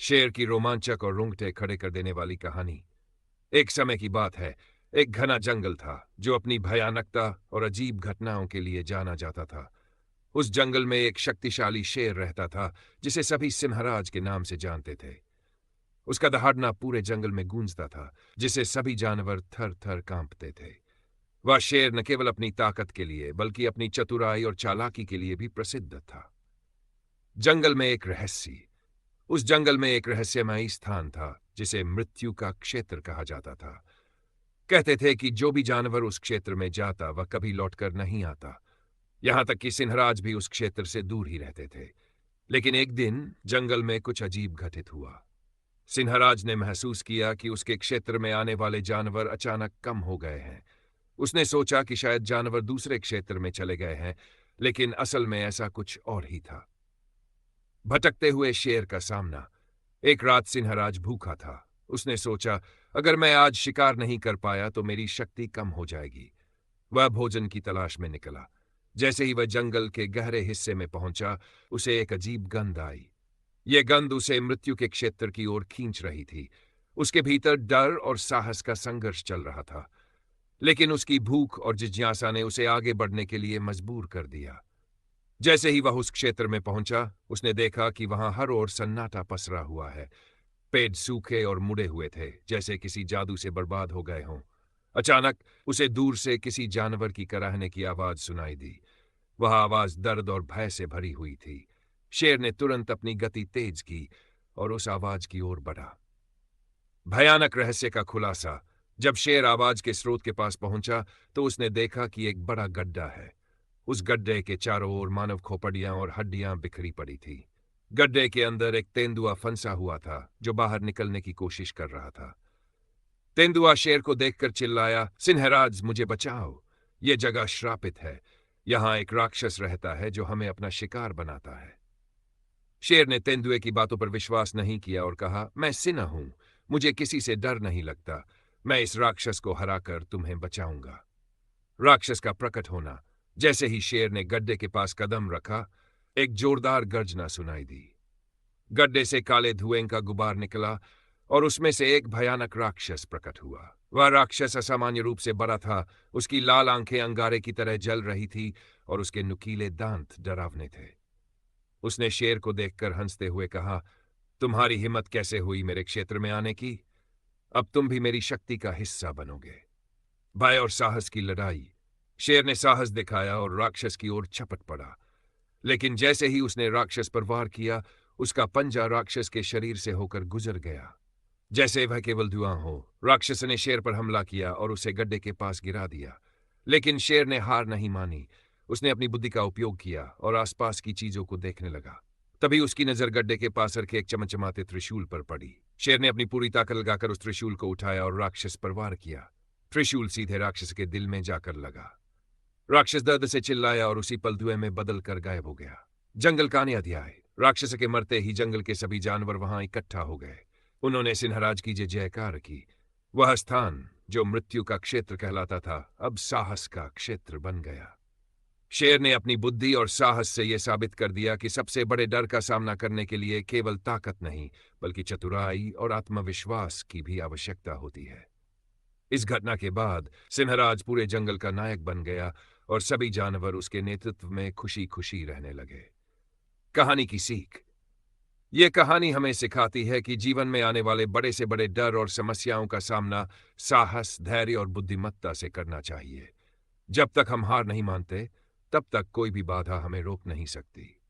शेर की रोमांचक और रोंगटे खड़े कर देने वाली कहानी। एक समय की बात है। एक घना जंगल था जो अपनी भयानकता और अजीब घटनाओं के लिए जाना जाता था। उस जंगल में एक शक्तिशाली शेर रहता था जिसे सभी सिंहराज के नाम से जानते थे। उसका दहाड़ना पूरे जंगल में गूंजता था, जिसे सभी जानवर थर थर कांपते थे। वह शेर न केवल अपनी ताकत के लिए बल्कि अपनी चतुराई और चालाकी के लिए भी प्रसिद्ध था। जंगल में एक रहस्य उस जंगल में एक रहस्यमयी स्थान था जिसे मृत्यु का क्षेत्र कहा जाता था। कहते थे कि जो भी जानवर उस क्षेत्र में जाता वह कभी लौटकर नहीं आता। यहां तक कि सिंहराज भी उस क्षेत्र से दूर ही रहते थे। लेकिन एक दिन जंगल में कुछ अजीब घटित हुआ। सिंहराज ने महसूस किया कि उसके क्षेत्र में आने वाले जानवर अचानक कम हो गए हैं। उसने सोचा कि शायद जानवर दूसरे क्षेत्र में चले गए हैं, लेकिन असल में ऐसा कुछ और ही था। भटकते हुए शेर का सामना। एक रात सिंहराज भूखा था। उसने सोचा, अगर मैं आज शिकार नहीं कर पाया तो मेरी शक्ति कम हो जाएगी। वह भोजन की तलाश में निकला। जैसे ही वह जंगल के गहरे हिस्से में पहुंचा, उसे एक अजीब गंध आई। यह गंध उसे मृत्यु के क्षेत्र की ओर खींच रही थी। उसके भीतर डर और साहस का संघर्ष चल रहा था, लेकिन उसकी भूख और जिज्ञासा ने उसे आगे बढ़ने के लिए मजबूर कर दिया। जैसे ही वह उस क्षेत्र में पहुंचा, उसने देखा कि वहां हर ओर सन्नाटा पसरा हुआ है। पेड़ सूखे और मुड़े हुए थे, जैसे किसी जादू से बर्बाद हो गए हों। अचानक उसे दूर से किसी जानवर की कराहने की आवाज सुनाई दी। वह आवाज दर्द और भय से भरी हुई थी। शेर ने तुरंत अपनी गति तेज की और उस आवाज की ओर बढ़ा। भयानक रहस्य का खुलासा। जब शेर आवाज के स्रोत के पास पहुंचा तो उसने देखा कि एक बड़ा गड्ढा है। उस गड्ढे के चारों ओर मानव खोपड़ियां और हड्डियां बिखरी पड़ी थी। गड्ढे के अंदर एक तेंदुआ फंसा हुआ था जो बाहर निकलने की कोशिश कर रहा था। तेंदुआ शेर को देखकर चिल्लाया, सिंहराज मुझे बचाओ। ये जगह श्रापित है। यहां एक राक्षस रहता है जो हमें अपना शिकार बनाता है। शेर ने तेंदुए की बातों पर विश्वास नहीं किया और कहा, मैं सिन्हा हूं, मुझे किसी से डर नहीं लगता। मैं इस राक्षस को हराकर तुम्हें बचाऊंगा। राक्षस का प्रकट होना। जैसे ही शेर ने गड्ढे के पास कदम रखा, एक जोरदार गर्जना सुनाई दी। गड्ढे से काले धुएं का गुबार निकला और उसमें से एक भयानक राक्षस प्रकट हुआ। वह राक्षस असामान्य रूप से बड़ा था। उसकी लाल आंखें अंगारे की तरह जल रही थी और उसके नुकीले दांत डरावने थे। उसने शेर को देखकर हंसते हुए कहा, तुम्हारी हिम्मत कैसे हुई मेरे क्षेत्र में आने की? अब तुम भी मेरी शक्ति का हिस्सा बनोगे। भय और साहस की लड़ाई। शेर ने साहस दिखाया और राक्षस की ओर झपट पड़ा। लेकिन जैसे ही उसने राक्षस पर वार किया, उसका पंजा राक्षस के शरीर से होकर गुजर गया। जैसे वह केवल धुआं हो। राक्षस ने शेर पर हमला किया और उसे गड्ढे के पास गिरा दिया। लेकिन शेर ने हार नहीं मानी। उसने अपनी बुद्धि का उपयोग किया और आसपास की चीजों को देखने लगा। तभी उसकी नजर गड्ढे के पास रखे एक चमचमाते त्रिशूल पर पड़ी। शेर ने अपनी पूरी ताकत लगाकर उस त्रिशूल को उठाया और राक्षस पर वार किया। त्रिशूल सीधे राक्षस के दिल में जाकर लगा। राक्षस दर्द से चिल्लाया और उसी पल धुएं में बदल कर गायब हो गया। जंगल का अन्य अध्याय। राक्षस के मरते ही जंगल के सभी जानवर वहां इकट्ठा हो गए। उन्होंने सिंहराज की जय जयकार की। वह स्थान जो मृत्यु का क्षेत्र कहलाता था, अब साहस का क्षेत्र बन गया। शेर ने अपनी बुद्धि और साहस से यह साबित कर दिया कि सबसे बड़े डर का सामना करने के लिए केवल ताकत नहीं, बल्कि चतुराई और आत्मविश्वास की भी आवश्यकता होती है। इस घटना के बाद सिंहराज पूरे जंगल का नायक बन गया और सभी जानवर उसके नेतृत्व में खुशी खुशी रहने लगे। कहानी की सीख। यह कहानी हमें सिखाती है कि जीवन में आने वाले बड़े से बड़े डर और समस्याओं का सामना साहस, धैर्य और बुद्धिमत्ता से करना चाहिए। जब तक हम हार नहीं मानते, तब तक कोई भी बाधा हमें रोक नहीं सकती।